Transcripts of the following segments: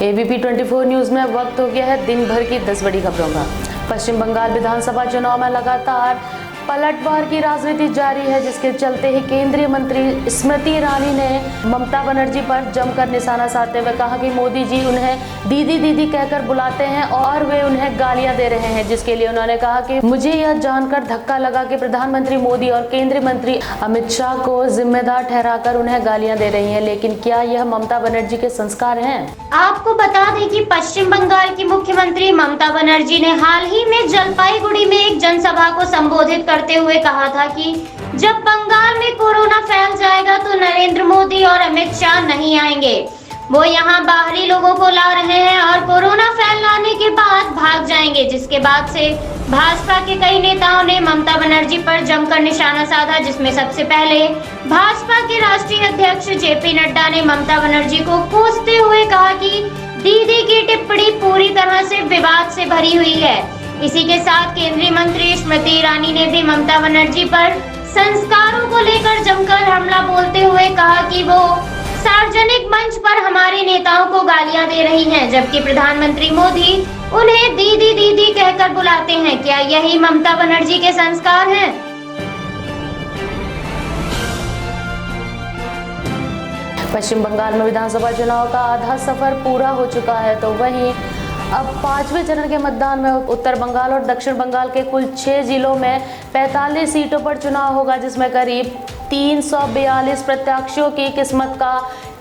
ABP 24 news में वक्त हो गया है दिन भर की 10 बड़ी खबरों का। पश्चिम बंगाल विधानसभा चुनाव में लगातार पलटवार की राजनीति जारी है, जिसके चलते ही केंद्रीय मंत्री स्मृति ईरानी ने ममता बनर्जी पर जमकर निशाना साधते हुए कहा कि मोदी जी उन्हें दीदी दीदी कहकर बुलाते हैं और वे उन्हें गालियां दे रहे हैं, जिसके लिए उन्होंने कहा कि मुझे यह जानकर धक्का लगा कि प्रधानमंत्री मोदी और केंद्रीय मंत्री अमित शाह को जिम्मेदार ठहराकर उन्हें गालियां दे रही हैं। लेकिन क्या यह ममता बनर्जी के संस्कार हैं? आपको बता दें कि पश्चिम बंगाल की मुख्यमंत्री ममता बनर्जी ने हाल ही में जलपाईगुड़ी में एक जनसभा को संबोधित करते हुए कहा था कि जब बंगाल में कोरोना फैल जाएगा तो नरेंद्र मोदी और अमित शाह नहीं आएंगे। वो यहाँ बाहरी लोगों को ला रहे हैं और कोरोना फैलाने के बाद भाग जाएंगे, जिसके बाद से भाजपा के कई नेताओं ने ममता बनर्जी पर जमकर निशाना साधा, जिसमें सबसे पहले भाजपा के राष्ट्रीय अध्यक्ष JP नड्डा ने ममता बनर्जी को कोसते हुए कहा कि दीदी की टिप्पणी पूरी तरह से विवाद से भरी हुई है। इसी के साथ केंद्रीय मंत्री स्मृति ईरानी ने भी ममता बनर्जी पर संस्कारों को लेकर जमकर हमला बोलते हुए कहा कि वो सार्वजनिक मंच पर हमारे नेताओं को गालियां दे रही हैं, जबकि प्रधानमंत्री मोदी उन्हें दीदी दीदी कहकर बुलाते हैं। क्या यही ममता बनर्जी के संस्कार हैं? पश्चिम बंगाल में विधानसभा चुनाव का आधा सफर पूरा हो चुका है, तो वहीं अब 5वें चरण के मतदान में उत्तर बंगाल और दक्षिण बंगाल के कुल 6 जिलों में 45 सीटों पर चुनाव होगा, जिसमें करीब 342 प्रत्याशियों की किस्मत का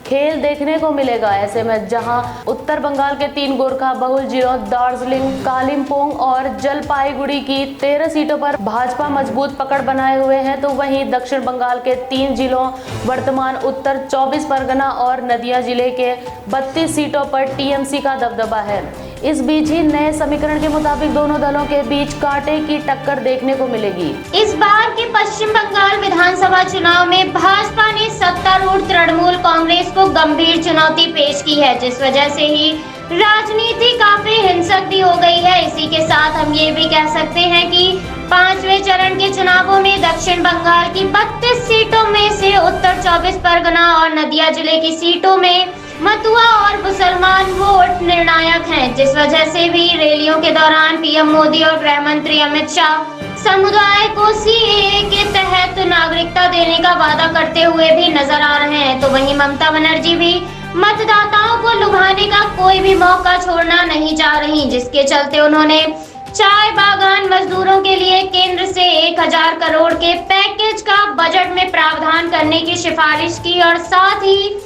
खेल देखने को मिलेगा। ऐसे में जहां उत्तर बंगाल के 3 गोरखा बहुल जिलों दार्जिलिंग, कालिम्पोंग और जलपाईगुड़ी की 13 सीटों पर भाजपा मजबूत पकड़ बनाए हुए हैं, तो वहीं दक्षिण बंगाल के 3 जिलों वर्तमान उत्तर 24 परगना और नदिया जिले के 32 सीटों पर TMC का दबदबा है। इस बीच ही नए समीकरण के मुताबिक दोनों दलों के बीच कांटे की टक्कर देखने को मिलेगी। इस बार के पश्चिम बंगाल विधानसभा चुनाव में भाजपा ने सत्तारूढ़ तृणमूल कांग्रेस को गंभीर चुनौती पेश की है, जिस वजह से ही राजनीति काफी हिंसक भी हो गई है। इसी के साथ हम ये भी कह सकते हैं कि 5वें चरण के चुनावों में दक्षिण बंगाल की 32 सीटों में से उत्तर 24 परगना और नदिया जिले की सीटों में मतुआ और मुसलमान वोट निर्णायक हैं, जिस वजह से भी रैलियों के दौरान PM मोदी और गृह मंत्री अमित शाह समुदाय को CAA के तहत नागरिकता देने का वादा करते हुए भी नजर आ रहे हैं। तो वहीं ममता बनर्जी भी मतदाताओं को लुभाने का कोई भी मौका छोड़ना नहीं चाह रही, जिसके चलते उन्होंने चाय बागान मजदूरों के लिए केंद्र से 1000 करोड़ के पैकेज का बजट में प्रावधान करने की सिफारिश की और साथ ही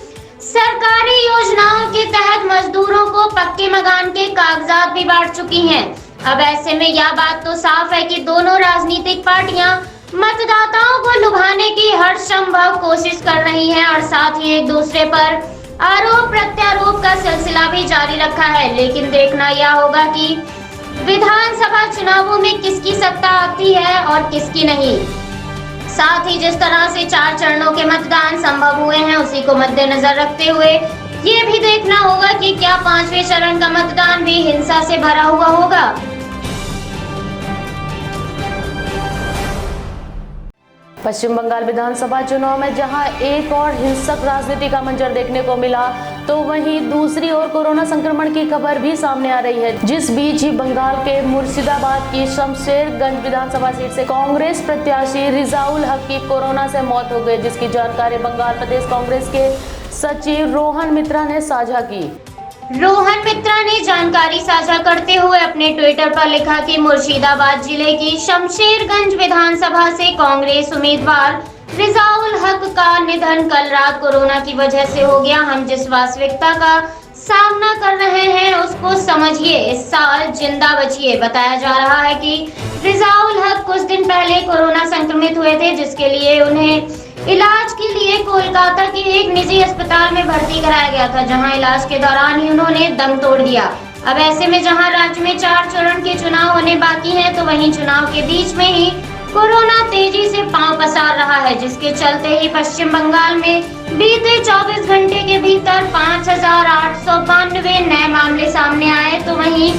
सरकारी योजनाओं के तहत मजदूरों को पक्के मकान के कागजात भी बांट चुकी हैं। अब ऐसे में यह बात तो साफ है कि दोनों राजनीतिक पार्टियां मतदाताओं को लुभाने की हर संभव कोशिश कर रही हैं और साथ ही एक दूसरे पर आरोप प्रत्यारोप का सिलसिला भी जारी रखा है। लेकिन देखना यह होगा कि विधानसभा चुनावों में किसकी सत्ता आती है और किसकी नहीं। साथ ही जिस तरह से 4 चरणों के मतदान संभव हुए हैं, उसी को मद्देनजर रखते हुए ये भी देखना होगा कि क्या 5वें चरण का मतदान भी हिंसा से भरा हुआ होगा। पश्चिम बंगाल विधानसभा चुनाव में जहां एक और हिंसक राजनीति का मंजर देखने को मिला, तो वहीं दूसरी ओर कोरोना संक्रमण की खबर भी सामने आ रही है, जिस बीच ही बंगाल के मुर्शिदाबाद की शमशेरगंज विधानसभा सीट से कांग्रेस प्रत्याशी रिजाउल हक की कोरोना से मौत हो गई, जिसकी जानकारी बंगाल प्रदेश कांग्रेस के सचिव रोहन मित्रा ने साझा की। रोहन मित्रा ने जानकारी साझा करते हुए अपने ट्विटर पर लिखा कि मुर्शिदाबाद जिले की शमशेरगंज विधानसभा से कांग्रेस उम्मीदवार रिजाउल हक का निधन कल रात कोरोना की वजह से हो गया। हम जिस वास्तविकता का सामना कर रहे हैं उसको समझिए, इस साल जिंदा बचिए। बताया जा रहा है कि रिजाउल हक कुछ दिन पहले कोरोना संक्रमित हुए थे, जिसके लिए उन्हें इलाज के लिए कोलकाता के एक निजी अस्पताल में भर्ती कराया गया था, जहां इलाज के दौरान ही उन्होंने दम तोड़ दिया। अब ऐसे में जहां राज्य में 4 चरण के चुनाव होने बाकी हैं, तो वहीं चुनाव के बीच में ही कोरोना तेजी से पांव पसार रहा है, जिसके चलते ही पश्चिम बंगाल में बीते 24 घंटे के भीतर 5892 नए मामले सामने आए, तो वहीं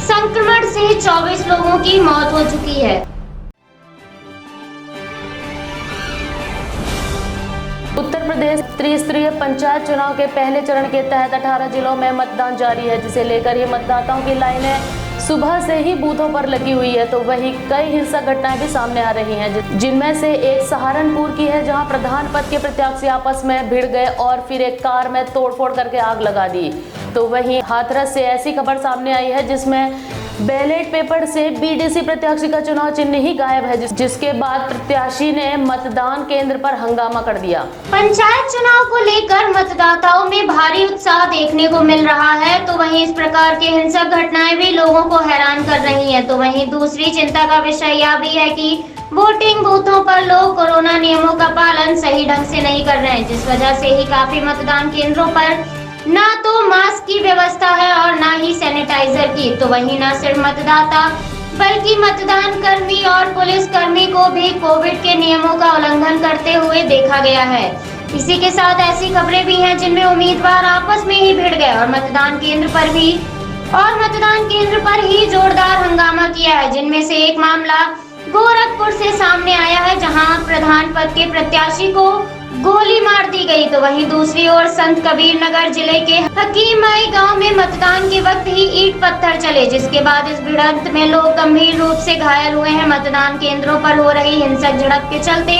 संक्रमण से 24 लोगों की मौत हो चुकी है। उत्तर प्रदेश त्रिस्तरीय पंचायत चुनाव के पहले चरण के तहत 18 जिलों में मतदान जारी है, जिसे लेकर ही मतदाताओं की लाइनें सुबह से ही बूथों पर लगी हुई है। तो वहीं कई हिंसक घटनाएं भी सामने आ रही हैं, जिनमें से एक सहारनपुर की है, जहां प्रधान पद के प्रत्याशी आपस में भिड़ गए और फिर एक कार में तोड़फोड़ करके आग लगा दी। तो वहीं हाथरस से ऐसी खबर सामने आई है जिसमें बैलेट पेपर से बीडीसी प्रत्याशी का चुनाव चिन्ह ही गायब है, जिसके बाद प्रत्याशी ने मतदान केंद्र पर हंगामा कर दिया। पंचायत चुनाव को लेकर मतदाताओं में भारी उत्साह देखने को मिल रहा है, तो वहीं इस प्रकार के हिंसक घटनाएं भी लोगों को हैरान कर रही हैं। तो वहीं दूसरी चिंता का विषय यह भी है कि वोटिंग बूथों पर लोग कोरोना नियमों का पालन सही ढंग से नहीं कर रहे हैं, जिस वजह से ही काफी मतदान केंद्रों पर ना तो मास्क की व्यवस्था है और ना ही सैनिटाइजर की। तो वहीं न सिर्फ मतदाता बल्कि मतदान कर्मी और पुलिस कर्मी को भी कोविड के नियमों का उल्लंघन करते हुए देखा गया है। इसी के साथ ऐसी खबरें भी हैं जिनमें उम्मीदवार आपस में ही भिड़ गए और मतदान केंद्र पर ही जोरदार हंगामा किया है, जिनमें से एक मामला गोरखपुर से सामने आया है, जहां प्रधान पद के प्रत्याशी को गोली मार दी गई। तो वहीं दूसरी ओर संत कबीर नगर जिले के हकीमाई गांव में मतदान के वक्त ही ईंट पत्थर चले, जिसके बाद इस भिड़ंत में लोग गंभीर रूप से घायल हुए हैं। मतदान केंद्रों पर हो रही हिंसक झड़प के चलते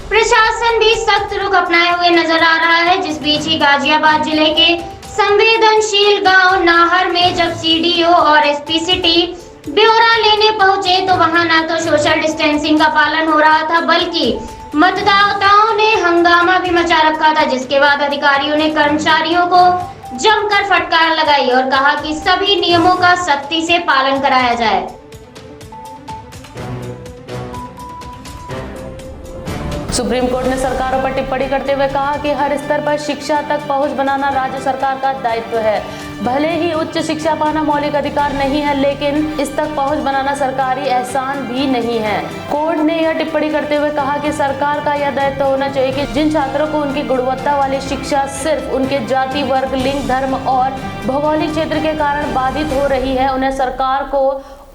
प्रशासन भी सख्त रुख अपनाए हुए नजर आ रहा है। जिस बीच ही गाजियाबाद जिले के संवेदनशील गाँव नाहर में जब सीडीओ और एसपी सिटी ब्यौरा लेने पहुंचे तो वहां न तो सोशल डिस्टेंसिंग का पालन हो रहा था, बल्कि मतदाताओं ने हंगामा भी मचा रखा था, जिसके बाद अधिकारियों ने कर्मचारियों को जमकर फटकार लगाई और कहा कि सभी नियमों का सख्ती से पालन कराया जाए। सुप्रीम कोर्ट ने सरकारों पर टिप्पणी करते हुए कहा कि हर स्तर पर शिक्षा तक पहुंच बनाना राज्य सरकार का दायित्व है। भले ही उच्च शिक्षा पाना मौलिक अधिकार नहीं है, लेकिन इस तक पहुंच बनाना सरकारी एहसान भी नहीं है। कोर्ट ने यह टिप्पणी करते हुए कहा कि सरकार का यह दायित्व होना चाहिए कि जिन छात्रों को उनकी गुणवत्ता वाली शिक्षा सिर्फ उनके जाति, वर्ग, लिंग, धर्म और भौगोलिक क्षेत्र के कारण बाधित हो रही है, उन्हें सरकार को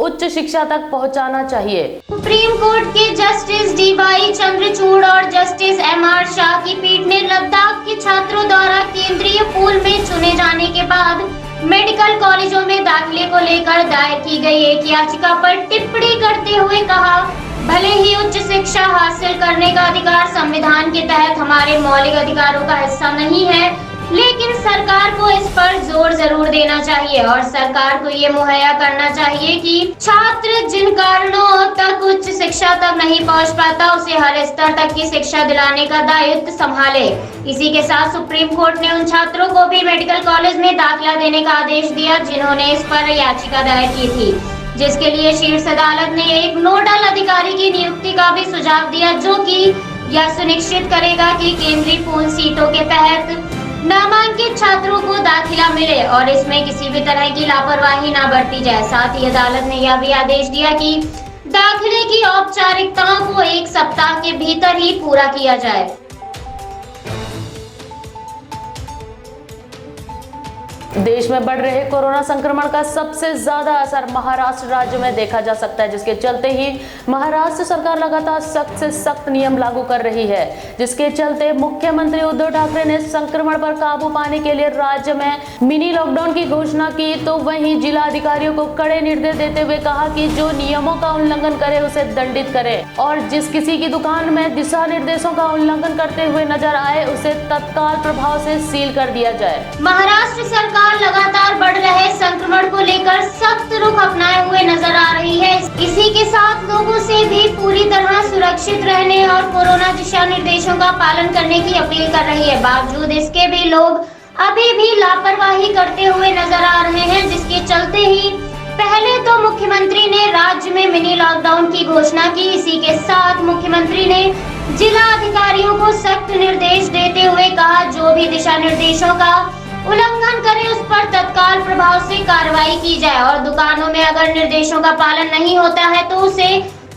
उच्च शिक्षा तक पहुंचाना चाहिए। सुप्रीम कोर्ट के जस्टिस डी.वाई. चंद्रचूड़ और जस्टिस एम.आर. शाह की पीठ ने लद्दाख के छात्रों द्वारा केंद्रीय पूल में चुने जाने के बाद मेडिकल कॉलेजों में दाखिले को लेकर दायर की गई एक याचिका पर टिप्पणी करते हुए कहा, भले ही उच्च शिक्षा हासिल करने का अधिकार संविधान के तहत हमारे मौलिक अधिकारों का हिस्सा नहीं है, लेकिन सरकार को इस पर जोर जरूर देना चाहिए और सरकार को ये मुहैया करना चाहिए कि छात्र जिन कारणों तक उच्च शिक्षा तक नहीं पहुंच पाता, उसे हर स्तर तक की शिक्षा दिलाने का दायित्व संभाले। इसी के साथ सुप्रीम कोर्ट ने उन छात्रों को भी मेडिकल कॉलेज में दाखिला देने का आदेश दिया जिन्होंने इस पर याचिका दायर की थी, जिसके लिए शीर्ष अदालत ने एक नोडल अधिकारी की नियुक्ति का भी सुझाव दिया, जो कि यह सुनिश्चित करेगा कि केंद्रीय पूल सीटों के तहत नामांकित छात्रों को दाखिला मिले और इसमें किसी भी तरह की लापरवाही न बरती जाए। साथ ही अदालत ने यह भी आदेश दिया कि दाखिले की औपचारिकताओं को 1 सप्ताह के भीतर ही पूरा किया जाए। देश में बढ़ रहे कोरोना संक्रमण का सबसे ज्यादा असर महाराष्ट्र राज्य में देखा जा सकता है, जिसके चलते ही महाराष्ट्र सरकार लगातार सख्त से सख्त नियम लागू कर रही है, जिसके चलते मुख्यमंत्री उद्धव ठाकरे ने संक्रमण पर काबू पाने के लिए राज्य में मिनी लॉकडाउन की घोषणा की। तो वहीं जिला अधिकारियों को कड़े निर्देश देते हुए कहा कि जो नियमों का उल्लंघन करे उसे दंडित करे और जिस किसी की दुकान में दिशा निर्देशों का उल्लंघन करते हुए नजर आए उसे तत्काल प्रभाव से सील कर दिया जाए। महाराष्ट्र सरकार लगातार बढ़ रहे संक्रमण को लेकर सख्त रुख अपनाए हुए नजर आ रही है। इसी के साथ लोगों से भी पूरी तरह सुरक्षित रहने और कोरोना दिशा निर्देशों का पालन करने की अपील कर रही है। बावजूद इसके भी लोग अभी भी लापरवाही करते हुए नजर आ रहे हैं, जिसके चलते ही पहले तो मुख्यमंत्री ने राज्य में मिनी लॉकडाउन की घोषणा की। इसी के साथ मुख्यमंत्री ने जिला अधिकारियों को सख्त निर्देश देते हुए कहा, जो भी दिशा निर्देशों का उल्लंघन करे उस पर तत्काल प्रभाव से कार्रवाई की जाए और दुकानों में अगर निर्देशों का पालन नहीं होता है तो उसे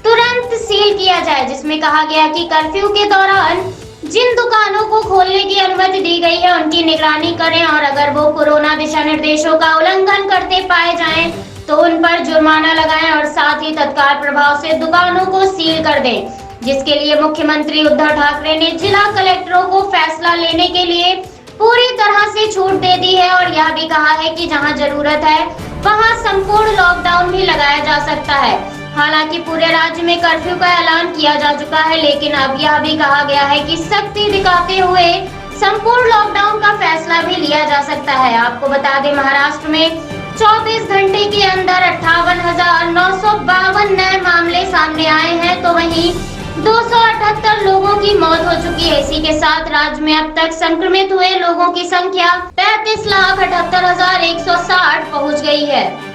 तुरंत सील किया जाए। जिसमें कहा गया कि कर्फ्यू के दौरान जिन दुकानों को खोलने की अनुमति दी गई है उनकी निगरानी करें और अगर वो कोरोना दिशा निर्देशों का उल्लंघन करते पाए जाएं तो उन पर जुर्माना लगाएं और साथ ही तत्काल प्रभाव से दुकानों को सील कर दें, जिसके लिए मुख्यमंत्री उद्धव ठाकरे ने जिला कलेक्टरों को फैसला लेने के लिए पूरी तरह से छूट दे दी है और यह भी कहा है कि जहां जरूरत है वहां संपूर्ण लॉकडाउन भी लगाया जा सकता है। हालांकि पूरे राज्य में कर्फ्यू का ऐलान किया जा चुका है, लेकिन अब यह भी कहा गया है कि सख्ती दिखाते हुए संपूर्ण लॉकडाउन का फैसला भी लिया जा सकता है। आपको बता दें, महाराष्ट्र में 24 घंटे के अंदर 58,952 नए मामले सामने आए हैं, तो वहीं 278 लोगों की मौत हो चुकी है। इसी के साथ राज्य में अब तक संक्रमित हुए लोगों की संख्या 33,78,160 पहुंच गई है।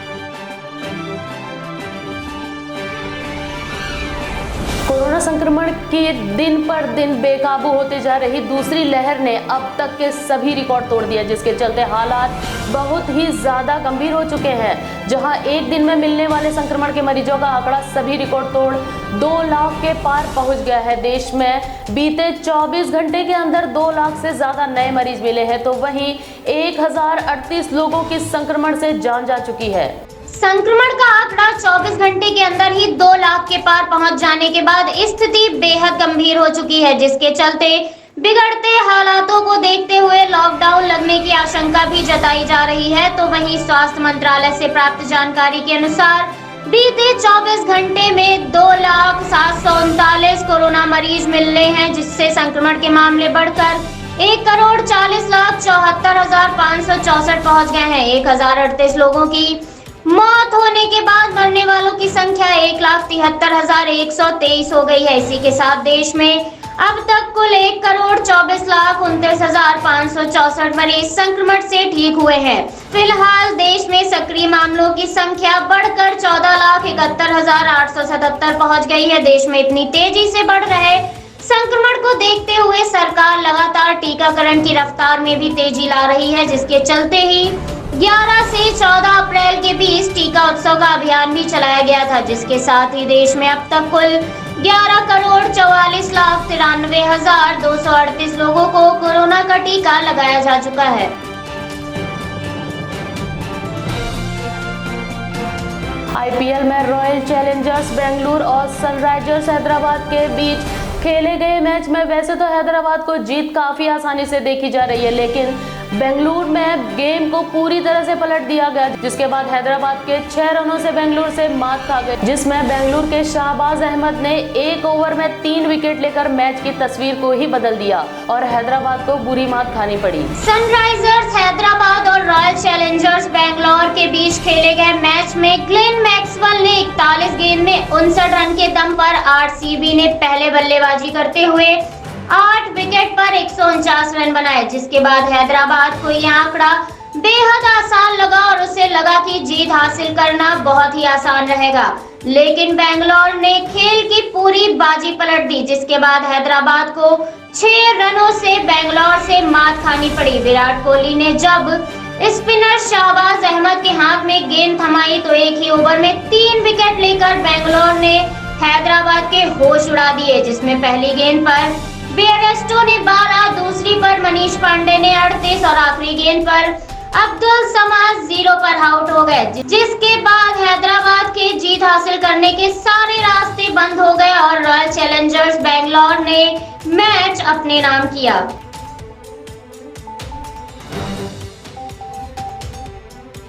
कोरोना संक्रमण की दिन पर दिन बेकाबू होते जा रही दूसरी लहर ने अब तक के सभी रिकॉर्ड तोड़ दिए, जिसके चलते हालात बहुत ही ज्यादा गंभीर हो चुके हैं। जहां एक दिन में मिलने वाले संक्रमण के मरीजों का आंकड़ा सभी रिकॉर्ड तोड़ 2 लाख के पार पहुंच गया है। देश में बीते 24 घंटे के अंदर 2 लाख से ज्यादा नए मरीज मिले हैं, तो वहीं 1038 लोगों की संक्रमण से जान जा चुकी है। संक्रमण का आंकड़ा 24 घंटे के अंदर ही 2 लाख के पार पहुंच जाने के बाद स्थिति बेहद गंभीर हो चुकी है, जिसके चलते बिगड़ते हालातों को देखते हुए लॉकडाउन लगने की आशंका भी जताई जा रही है। तो वहीं स्वास्थ्य मंत्रालय से प्राप्त जानकारी के अनुसार बीते 24 घंटे में 2,07,39 कोरोना मरीज मिले हैं, जिससे संक्रमण के मामले बढ़कर 1,40,74,564 पहुंच गए हैं। 1,038 लोगों की मौत होने के बाद मरने वालों की संख्या 1,73,123 हो गई है। इसी के साथ देश में अब तक कुल 1,24,29,564 मरीज संक्रमण से ठीक हुए हैं। फिलहाल देश में सक्रिय मामलों की संख्या बढ़कर 14,71,877 पहुंच गई है। देश में इतनी तेजी से बढ़ रहे संक्रमण को देखते हुए सरकार लगातार टीकाकरण की रफ्तार में भी तेजी ला रही है, जिसके चलते ही 11 से 14 अप्रैल के बीच टीका उत्सव का अभियान भी चलाया गया था, जिसके साथ ही देश में अब तक कुल 11,44,93,238 लोगों को कोरोना का टीका लगाया जा चुका है। आईपीएल में रॉयल चैलेंजर्स बेंगलुरु और सनराइजर्स हैदराबाद के बीच खेले गए मैच में वैसे तो हैदराबाद को जीत काफी आसानी से देखी जा रही है, लेकिन बेंगलुरु में गेम को पूरी तरह से पलट दिया गया, जिसके बाद हैदराबाद के 6 रनों से बेंगलुरु से मात खा गई, जिसमें बेंगलुरु के शाहबाज अहमद ने 1 ओवर में 3 विकेट लेकर मैच की तस्वीर को ही बदल दिया और हैदराबाद को बुरी मात खानी पड़ी। सनराइजर्स हैदराबाद और रॉयल चैलेंजर्स बेंगलुरु के बीच खेले गए मैच में ग्लेन मैक्सवेल ने 41 गेंद में 59 रन के दम पर आरसीबी ने पहले बल्लेबाजी करते हुए 8 विकेट पर 149 रन बनाए, जिसके बाद हैदराबाद को यह आंकड़ा बेहद आसान लगा और उसे लगा कि जीत हासिल करना बहुत ही आसान रहेगा। लेकिन बेंगलुरु ने खेल की पूरी बाजी पलट दी, जिसके बाद हैदराबाद को 6 रनों से बेंगलुरु से मात खानी पड़ी। विराट कोहली ने जब स्पिनर शाहबाज अहमद के हाथ में गेंद थमाई तो एक ही ओवर में 3 विकेट लेकर बेंगलुरु ने हैदराबाद के होश उड़ा दिए, जिसमें पहली गेंद पर बेयरस्टो ने 12, दूसरी पर मनीष पांडे ने 38 और आखिरी गेंद पर अब्दुल समाद 0 पर आउट हो गए, जिसके बाद हैदराबाद के जीत हासिल करने के सारे रास्ते बंद हो गए और रॉयल चैलेंजर्स बेंगलुरु ने मैच अपने नाम किया।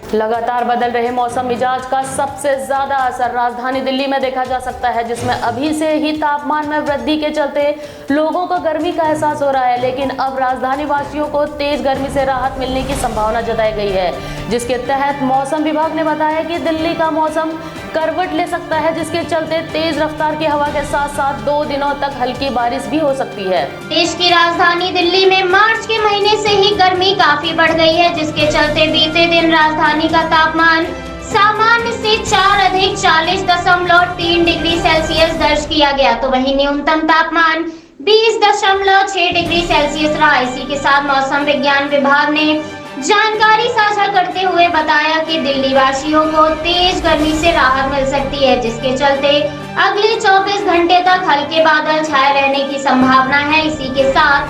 लगातार बदल रहे मौसम मिजाज का सबसे ज्यादा असर राजधानी दिल्ली में देखा जा सकता है, जिसमें अभी से ही तापमान में वृद्धि के चलते लोगों को गर्मी का एहसास हो रहा है, लेकिन अब राजधानी वासियों को तेज गर्मी से राहत मिलने की संभावना जताई गई है, जिसके तहत मौसम विभाग ने बताया कि दिल्ली का मौसम करवट ले सकता है, जिसके चलते तेज रफ्तार की हवा के साथ साथ 2 दिनों तक हल्की बारिश भी हो सकती है। देश की राजधानी दिल्ली में मार्च के महीने से ही गर्मी काफी बढ़ गई है, जिसके चलते बीते दिन राजधानी का तापमान सामान्य से 4 अधिक 40.3 डिग्री सेल्सियस दर्ज किया गया, तो वहीं न्यूनतम तापमान 20.6 डिग्री सेल्सियस रहा। इसी के साथ मौसम विज्ञान विभाग ने जानकारी साझा करते हुए बताया कि दिल्ली वासियों को तेज गर्मी से राहत मिल सकती है, जिसके चलते अगले 24 घंटे तक हल्के बादल छाए रहने की संभावना है। इसी के साथ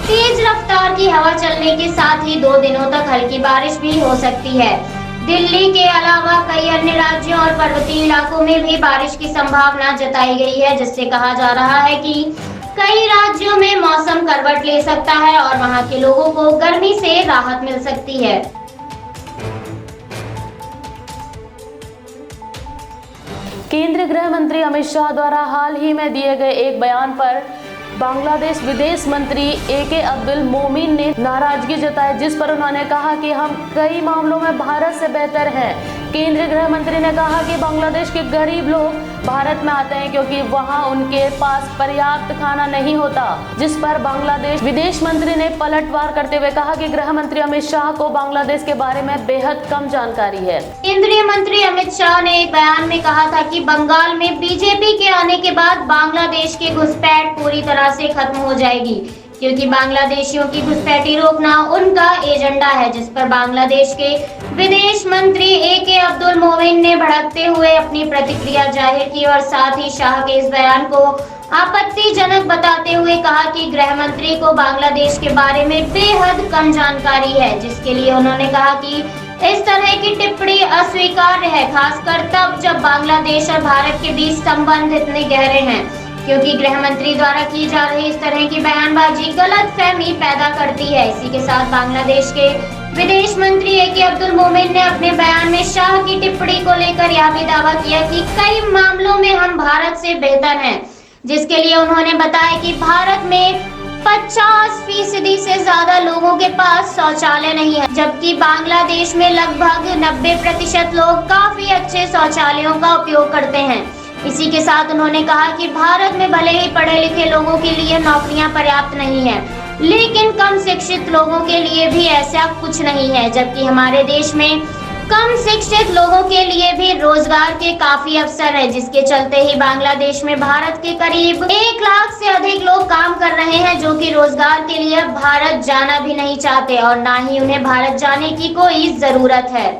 तेज रफ्तार की हवा चलने के साथ ही 2 दिनों तक हल्की बारिश भी हो सकती है। दिल्ली के अलावा कई अन्य राज्यों और पर्वतीय इलाकों में भी बारिश की संभावना जताई गई है, जिससे कहा जा रहा है कि कई राज्यों में मौसम करवट ले सकता है और वहां के लोगों को गर्मी से राहत मिल सकती है। केंद्रीय गृह मंत्री अमित शाह द्वारा हाल ही में दिए गए एक बयान पर बांग्लादेश विदेश मंत्री ए.के. अब्दुल मोमिन ने नाराजगी जताई, जिस पर उन्होंने कहा कि हम कई मामलों में भारत से बेहतर हैं। केंद्रीय गृह मंत्री ने कहा कि बांग्लादेश के गरीब लोग भारत में आते हैं क्योंकि वहां उनके पास पर्याप्त खाना नहीं होता, जिस पर बांग्लादेश विदेश मंत्री ने पलटवार करते हुए कहा कि गृह मंत्री अमित शाह को बांग्लादेश के बारे में बेहद कम जानकारी है। केंद्रीय मंत्री अमित शाह ने एक बयान में कहा था कि बंगाल में बीजेपी के आने के बाद बांग्लादेश की घुसपैठ पूरी तरह से खत्म हो जाएगी, क्योंकि बांग्लादेशियों की घुसपैठी रोकना उनका एजेंडा है, जिस पर बांग्लादेश के विदेश मंत्री ए.के. अब्दुल मोमिन ने भड़कते हुए अपनी प्रतिक्रिया जाहिर की और साथ ही शाह के इस बयान को आपत्तिजनक बताते हुए कहा कि गृह मंत्री को बांग्लादेश के बारे में बेहद कम जानकारी है, जिसके लिए उन्होंने कहा कि इस तरह की टिप्पणी अस्वीकार्य है, खासकर तब जब बांग्लादेश और भारत के बीच संबंध इतने गहरे हैं, क्योंकि गृह मंत्री द्वारा की जा रही इस तरह की बयानबाजी गलतफहमी पैदा करती है। इसी के साथ बांग्लादेश के विदेश मंत्री ए.के. अब्दुल मोमिन ने अपने बयान में शाह की टिप्पणी को लेकर यह भी दावा किया कि कई मामलों में हम भारत से बेहतर हैं, जिसके लिए उन्होंने बताया कि भारत में 50% से ज्यादा लोगों के पास शौचालय नहीं है, जबकि बांग्लादेश में लगभग 90% लोग काफी अच्छे शौचालयों का उपयोग करते हैं। इसी के साथ उन्होंने कहा कि भारत में भले ही पढ़े लिखे लोगों के लिए नौकरियां पर्याप्त नहीं है, लेकिन कम शिक्षित लोगों के लिए भी ऐसा कुछ नहीं है, जबकि हमारे देश में कम शिक्षित लोगों के लिए भी रोजगार के काफी अवसर है, जिसके चलते ही बांग्लादेश में भारत के करीब 1 लाख से अधिक लोग काम कर रहे हैं, जो कि रोजगार के लिए भारत जाना भी नहीं चाहते और ना ही उन्हें भारत जाने की कोई जरूरत है।